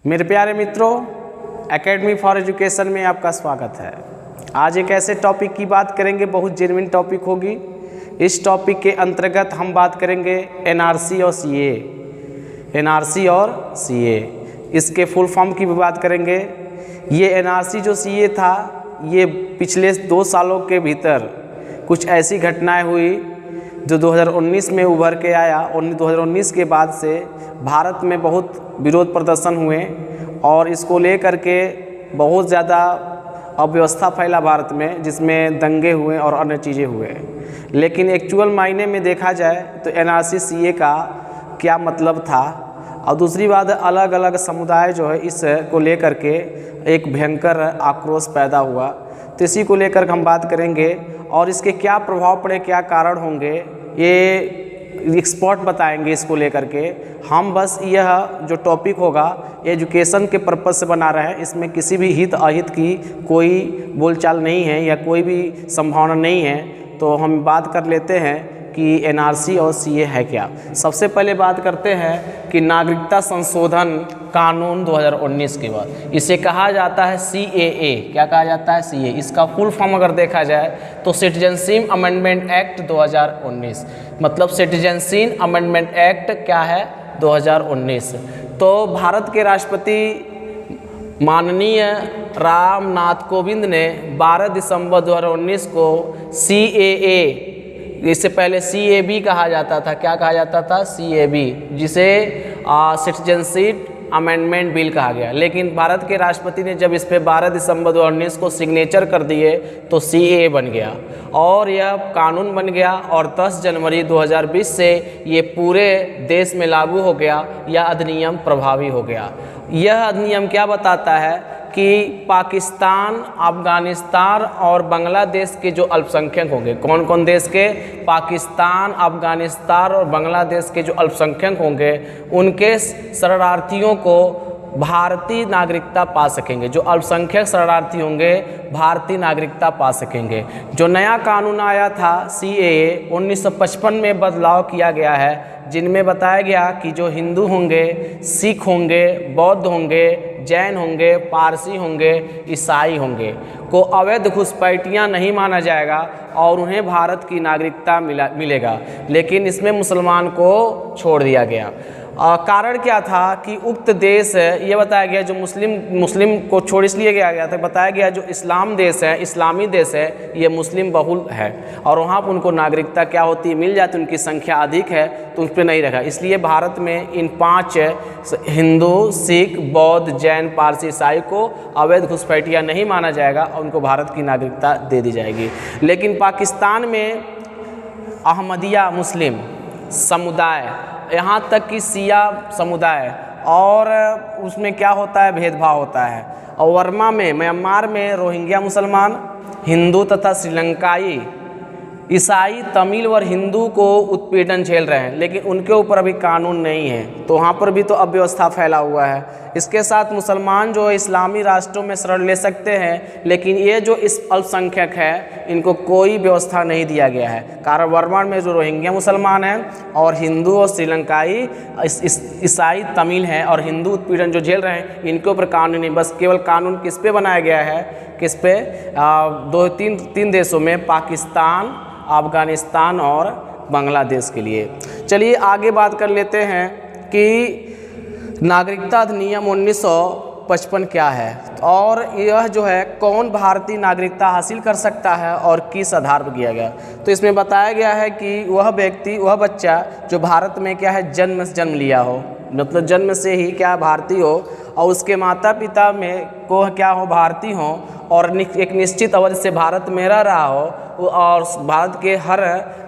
मेरे प्यारे मित्रों, एकेडमी फॉर एजुकेशन में आपका स्वागत है। आज एक ऐसे टॉपिक की बात करेंगे, बहुत जेन्युइन टॉपिक होगी। इस टॉपिक के अंतर्गत हम बात करेंगे एनआरसी और सीए। एनआरसी और सीए, इसके फुल फॉर्म की भी बात करेंगे। ये एनआरसी जो सीए था, ये पिछले 2 सालों के भीतर कुछ ऐसी घटनाएं हुई जो 2019 में उभर के आया। 2019 के बाद से भारत में बहुत विरोध प्रदर्शन हुए और इसको लेकर के बहुत ज़्यादा अव्यवस्था फैला भारत में, जिसमें दंगे हुए और अन्य चीज़ें हुए। लेकिन एक्चुअल मायने में देखा जाए तो एनआरसी सीए का क्या मतलब था, और दूसरी बात अलग अलग समुदाय जो है इसको लेकर के एक भयंकर आक्रोश पैदा हुआ। तो इसी को लेकर हम बात करेंगे और इसके क्या प्रभाव पड़े, क्या कारण होंगे, ये एक्सपर्ट बताएंगे। इसको लेकर के हम बस यह जो टॉपिक होगा एजुकेशन के पर्पज़ से बना रहे हैं। इसमें किसी भी हित अहित की कोई बोलचाल नहीं है या कोई भी संभावना नहीं है। तो हम बात कर लेते हैं कि एनआरसी और सीए है क्या। सबसे पहले बात करते हैं कि नागरिकता संशोधन कानून 2019 के बाद इसे कहा जाता है सीएए। क्या कहा जाता है? सीए। इसका फुल फॉर्म अगर देखा जाए तो सिटीजनशिप अमेंडमेंट एक्ट 2019, मतलब सिटीजनशिप अमेंडमेंट एक्ट क्या है? 2019। तो भारत के राष्ट्रपति माननीय रामनाथ कोविंद ने 12 दिसंबर 2019 को सीएए, इससे पहले सीएबी कहा जाता था। क्या कहा जाता था? सीएबी, जिसे सिटीजनशिप अमेंडमेंट बिल कहा गया। लेकिन भारत के राष्ट्रपति ने जब इस पे 12 दिसंबर 2019 को सिग्नेचर कर दिए तो सीएए बन गया और यह कानून बन गया। और 10 जनवरी 2020 से ये पूरे देश में लागू हो गया, यह अधिनियम प्रभावी हो गया। यह अधिनियम क्या बताता है कि पाकिस्तान, अफ़गानिस्तान और बांग्लादेश के जो अल्पसंख्यक होंगे, कौन कौन देश के? पाकिस्तान, अफ़गानिस्तान और बांग्लादेश के जो अल्पसंख्यक होंगे, उनके शरणार्थियों को भारतीय नागरिकता पा सकेंगे। जो अल्पसंख्यक शरणार्थी होंगे भारतीय नागरिकता पा सकेंगे। जो नया कानून आया था सीएए, 1955 में बदलाव किया गया है, जिनमें बताया गया कि जो हिंदू होंगे, सिख होंगे, बौद्ध होंगे, जैन होंगे, पारसी होंगे, ईसाई होंगे को अवैध घुसपैठियाँ नहीं माना जाएगा और उन्हें भारत की नागरिकता मिलेगा। लेकिन इसमें मुसलमान को छोड़ दिया गया। कारण क्या था कि उक्त देश, ये बताया गया जो मुस्लिम को छोड़ इसलिए गया था, बताया गया जो इस्लाम देश है, इस्लामी देश है, ये मुस्लिम बहुल है और वहाँ पर उनको नागरिकता क्या होती है? मिल जाती। उनकी संख्या अधिक है तो उस पर नहीं रखा। इसलिए भारत में इन 5 हिंदू, सिख, बौद्ध, जैन, पारसी, ईसाई को अवैध घुसपैठिया नहीं माना जाएगा और उनको भारत की नागरिकता दे दी जाएगी। लेकिन पाकिस्तान में अहमदिया मुस्लिम समुदाय, यहाँ तक कि शिया समुदाय, और उसमें क्या होता है? भेदभाव होता है। और वर्मा में, म्यांमार में रोहिंग्या मुसलमान, हिंदू तथा श्रीलंकाई, ईसाई, तमिल और हिंदू को उत्पीड़न झेल रहे हैं, लेकिन उनके ऊपर अभी कानून नहीं है। तो वहाँ पर भी तो अव्यवस्था फैला हुआ है। इसके साथ मुसलमान जो इस्लामी राष्ट्रों में शरण ले सकते हैं, लेकिन ये जो इस अल्पसंख्यक है, इनको कोई व्यवस्था नहीं दिया गया है। कारण वर्मा में जो रोहिंग्या मुसलमान हैं और हिंदू और श्रीलंकाई, ईसाई, तमिल हैं और हिंदू उत्पीड़न जो झेल रहे हैं, इनके ऊपर कानून नहीं। बस केवल कानून किस पे बनाया गया है? किस पे? 2-3 देशों में, पाकिस्तान, अफ़गानिस्तान और बांग्लादेश के लिए। चलिए आगे बात कर लेते हैं कि नागरिकता अधिनियम 1955 क्या है और यह जो है कौन भारतीय नागरिकता हासिल कर सकता है और किस आधार पर किया गया। तो इसमें बताया गया है कि वह व्यक्ति, वह बच्चा जो भारत में क्या है, जन्म लिया हो, मतलब जन्म से ही क्या भारतीय हो और उसके माता पिता में को क्या हो, भारतीय हो, और एक निश्चित अवधि से भारत में रह रहा हो और भारत के हर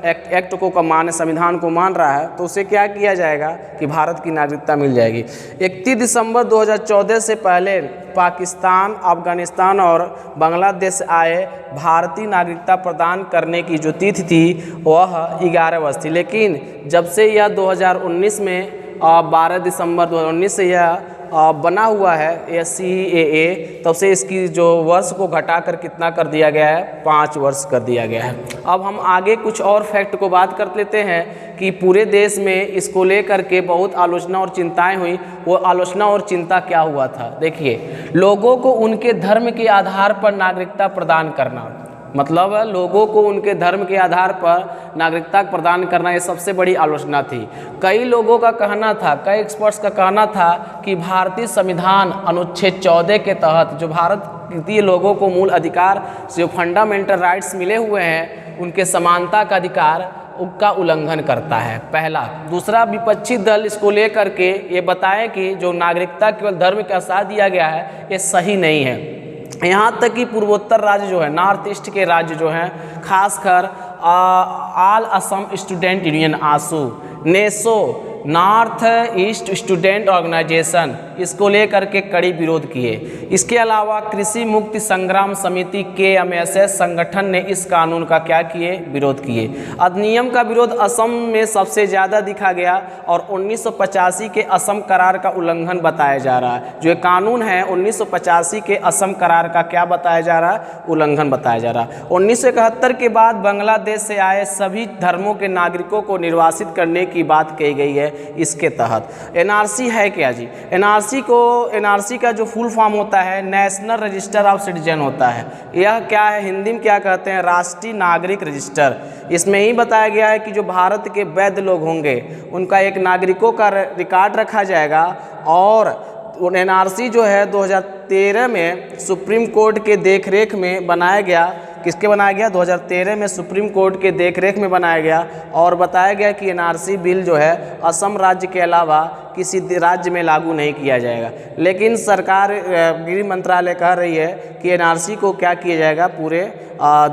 एक्ट को मान, संविधान को मान रहा है, तो उसे क्या किया जाएगा कि भारत की नागरिकता मिल जाएगी। 31 दिसंबर 2014 से पहले पाकिस्तान, अफ़गानिस्तान और बांग्लादेश से आए भारतीय नागरिकता प्रदान करने की जो तिथि थी वह 11 वर्ष थी। लेकिन जब से यह 2019 में 12 दिसंबर 2019 से यह बना हुआ है CAA, तब से इसकी जो वर्ष को घटाकर कितना कर दिया गया है, 5 वर्ष कर दिया गया है। अब हम आगे कुछ और फैक्ट को बात कर लेते हैं कि पूरे देश में इसको लेकर के बहुत आलोचना और चिंताएं हुई। वो आलोचना और चिंता क्या हुआ था, देखिए, लोगों को उनके धर्म के आधार पर नागरिकता प्रदान करना, मतलब लोगों को उनके धर्म के आधार पर नागरिकता प्रदान करना, ये सबसे बड़ी आलोचना थी। कई लोगों का कहना था, कई एक्सपर्ट्स का कहना था कि भारतीय संविधान अनुच्छेद 14 के तहत जो भारतीय लोगों को मूल अधिकार, जो फंडामेंटल राइट्स मिले हुए हैं, उनके समानता का अधिकार, उसका उल्लंघन करता है, पहला। दूसरा, विपक्षी दल इसको लेकर के ये बताएं कि जो नागरिकता केवल धर्म के साथ दिया गया है, ये सही नहीं है। यहाँ तक कि पूर्वोत्तर राज्य जो है, नॉर्थ ईस्ट के राज्य जो हैं, खासकर all Assam student union ASU, NESO, north east student organisation, इसको लेकर के कड़ी विरोध किए। इसके अलावा कृषि मुक्ति संग्राम समिति KMSS संगठन ने इस कानून का क्या किए, विरोध किए। अधिनियम का विरोध असम में सबसे ज़्यादा दिखा गया और 1985 के असम करार का उल्लंघन बताया जा रहा है। जो कानून है 1985 के असम करार का क्या बताया जा रहा है, उल्लंघन बताया जा रहा है। 1971 के बाद बांग्लादेश से आए सभी धर्मों के नागरिकों को निर्वासित करने की बात कही गई है। इसके तहत NRC है क्या जी, NRC का जो फुल फॉर्म होता है नेशनल रजिस्टर ऑफ सिटीजन होता है। यह क्या है, हिंदी में क्या कहते हैं, राष्ट्रीय नागरिक रजिस्टर। इसमें ही बताया गया है कि जो भारत के वैध लोग होंगे उनका एक नागरिकों का रिकॉर्ड रखा जाएगा। और NRC जो है 2013 में सुप्रीम कोर्ट के देखरेख में बनाया गया। किसके बनाया गया, 2013 में सुप्रीम कोर्ट के देखरेख में बनाया गया और बताया गया कि NRC बिल जो है असम राज्य के अलावा किसी राज्य में लागू नहीं किया जाएगा। लेकिन सरकार, गृह मंत्रालय कह रही है कि NRC को क्या किया जाएगा, पूरे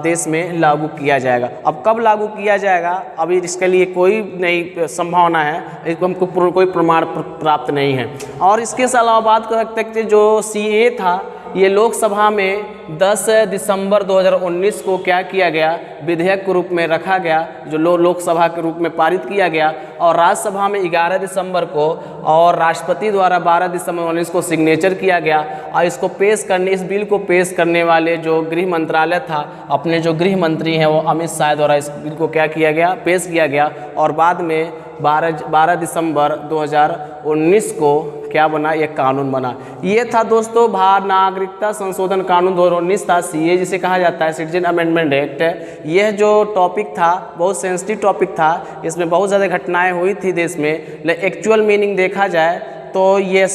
देश में लागू किया जाएगा। अब कब लागू किया जाएगा, अभी इसके लिए कोई नहीं संभावना है, हमको कोई प्रमाण प्राप्त नहीं है। और इसके अलावा बात कर सकते हैं जो CAA था, ये लोकसभा में 10 दिसंबर 2019 को क्या किया गया, विधेयक के रूप में रखा गया, जो लोकसभा के रूप में पारित किया गया। और राज्यसभा में 11 दिसंबर को और राष्ट्रपति द्वारा 12 दिसंबर 2019 को सिग्नेचर किया गया। और इसको पेश करने, इस बिल को पेश करने वाले जो गृह मंत्रालय था, अपने जो गृह मंत्री हैं वो अमित शाह द्वारा इस बिल को क्या किया गया, पेश किया गया। और बाद में 12 दिसंबर 2019 को क्या बना, ये कानून बना। ये था दोस्तों नागरिकता संशोधन कानून 2019 था, CAA जिसे कहा जाता है, सिटीजन अमेंडमेंट एक्ट। यह जो टॉपिक था बहुत सेंसिटिव टॉपिक था, इसमें बहुत ज़्यादा घटनाएं हुई थी देश में। लेकिन एक्चुअल मीनिंग देखा जाए तो ये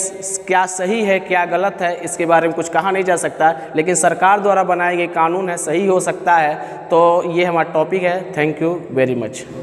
क्या सही है क्या गलत है, इसके बारे में कुछ कहा नहीं जा सकता। लेकिन सरकार द्वारा बनाए गए कानून है, सही हो सकता है। तो ये हमारा टॉपिक है। Thank you very much.